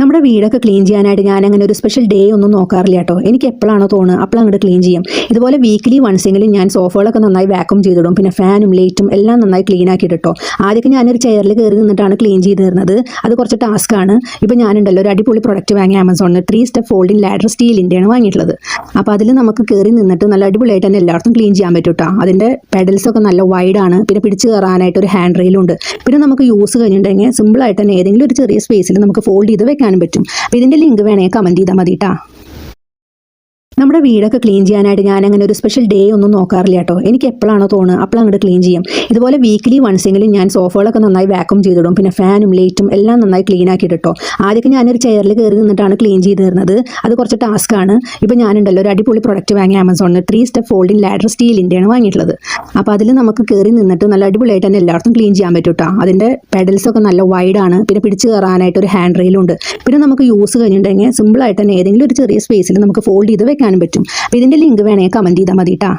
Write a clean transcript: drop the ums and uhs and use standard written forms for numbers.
നമ്മുടെ വീടൊക്കെ ക്ലീൻ ചെയ്യാനായിട്ട് ഞാൻ അങ്ങനെ ഒരു സ്പെഷ്യൽ ഡേ ഒന്നും നോക്കാറില്ല കേട്ടോ. എനിക്ക് എപ്പോഴാണോ തോന്നുന്നത് അപ്പോൾ അങ്ങോട്ട് ക്ലീൻ ചെയ്യും. ഇതുപോലെ വീക്കിലി വൺസെങ്കിലും ഞാൻ സോഫകളൊക്കെ നന്നായി വാക്യൂം ചെയ്തിടും. പിന്നെ ഫാനും ലൈറ്റും എല്ലാം നന്നായി ക്ലീൻ ആക്കിയിട്ട് കേട്ടോ. ആദ്യമൊക്കെ ഞാനൊരു ചെയറിൽ കയറി നിന്നിട്ടാണ് ക്ലീൻ ചെയ്ത് തരുന്നത്. അത് കുറച്ച് ടാസ്ക്കാണ്. ഇപ്പോൾ ഞാനുണ്ടല്ലോ ഒരു അടിപൊളി പ്രൊഡക്റ്റ് വാങ്ങി ആമസോണിൽ 3 സ്റ്റെപ്പ് ഫോൾഡിംഗ് ലാഡർ സ്റ്റീലിൻ്റെയാണ് വാങ്ങിയിട്ടുള്ളത്. അപ്പോൾ അതിൽ നമുക്ക് കയറി നിന്നിട്ട് നല്ല അടിപൊളിയായിട്ട് തന്നെ എല്ലായിടത്തും ക്ലീൻ ചെയ്യാൻ പറ്റും കേട്ടോ. അതിൻ്റെ പെഡൽസൊക്കെ നല്ല വൈഡാണ്. പിന്നെ പിടിച്ച് കയറാനായിട്ട് ഒരു ഹാൻഡ് റെയിലുണ്ട്. പിന്നെ നമുക്ക് യൂസ് കഴിഞ്ഞിട്ടുണ്ടെങ്കിൽ സിമ്പിളായിട്ട് തന്നെ ഏതെങ്കിലും ഒരു ചെറിയ സ്പേസിൽ നമുക്ക് ഫോൾഡ് ചെയ്ത് വെക്കാനും പറ്റും. അപ്പോൾ ഇതിൻ്റെ ലിങ്ക് വേണമെങ്കിൽ കമൻറ്റ് ചെയ്താൽ മതി കേട്ടോ. നമ്മുടെ വീടൊക്കെ ക്ലീൻ ചെയ്യാനായിട്ട് ഞാൻ അങ്ങനെ ഒരു സ്പെഷ്യൽ ഡേ ഒന്നും നോക്കാറില്ല കേട്ടോ. എനിക്ക് എപ്പോഴാണോ തോന്നുന്നത് അപ്പോൾ അങ്ങോട്ട് ക്ലീൻ ചെയ്യും. ഇതുപോലെ വീക്കിലി വൺസെങ്കിലും ഞാൻ സോഫകളൊക്കെ നന്നായി വാക്യൂം ചെയ്തിടും. പിന്നെ ഫാനും ലൈറ്റും എല്ലാം നന്നായി ക്ലീൻ ആക്കിയിട്ട് കേട്ടോ. ആദ്യമൊക്കെ ഞാനൊരു ചെയറിൽ കയറി നിന്നിട്ടാണ് ക്ലീൻ ചെയ്ത് തരുന്നത്. അത് കുറച്ച് ടാസ്ക്കാണ്. ഇപ്പോൾ ഞാനുണ്ടല്ലോ ഒരു അടിപൊളി പ്രൊഡക്റ്റ് വാങ്ങി ആമസോണിൽ 3 സ്റ്റെപ്പ് ഫോൾഡിംഗ് ലാഡർ സ്റ്റീലിൻ്റെയാണ് വാങ്ങിയിട്ടുള്ളത്. അപ്പോൾ അതിൽ നമുക്ക് കയറി നിന്നിട്ട് നല്ല അടിപൊളിയായിട്ട് തന്നെ എല്ലായിടത്തും ക്ലീൻ ചെയ്യാൻ പറ്റും കേട്ടോ. അതിൻ്റെ പെഡൽസൊക്കെ നല്ല വൈഡാണ്. പിന്നെ പിടിച്ച് കയറാനായിട്ട് ഒരു ഹാൻഡ് റെയിലുണ്ട്. പിന്നെ നമുക്ക് യൂസ് കഴിഞ്ഞിട്ടുണ്ടെങ്കിൽ സിമ്പിളായിട്ട് തന്നെ ഏതെങ്കിലും ഒരു ചെറിയ സ്പേസിൽ നമുക്ക് ഫോൾഡ് ചെയ്ത് വെക്കാനും പറ്റും. അപ്പോൾ ഇതിൻ്റെ ലിങ്ക് വേണമെങ്കിൽ കമൻറ്റ് ചെയ്താൽ മതി കേട്ടോ.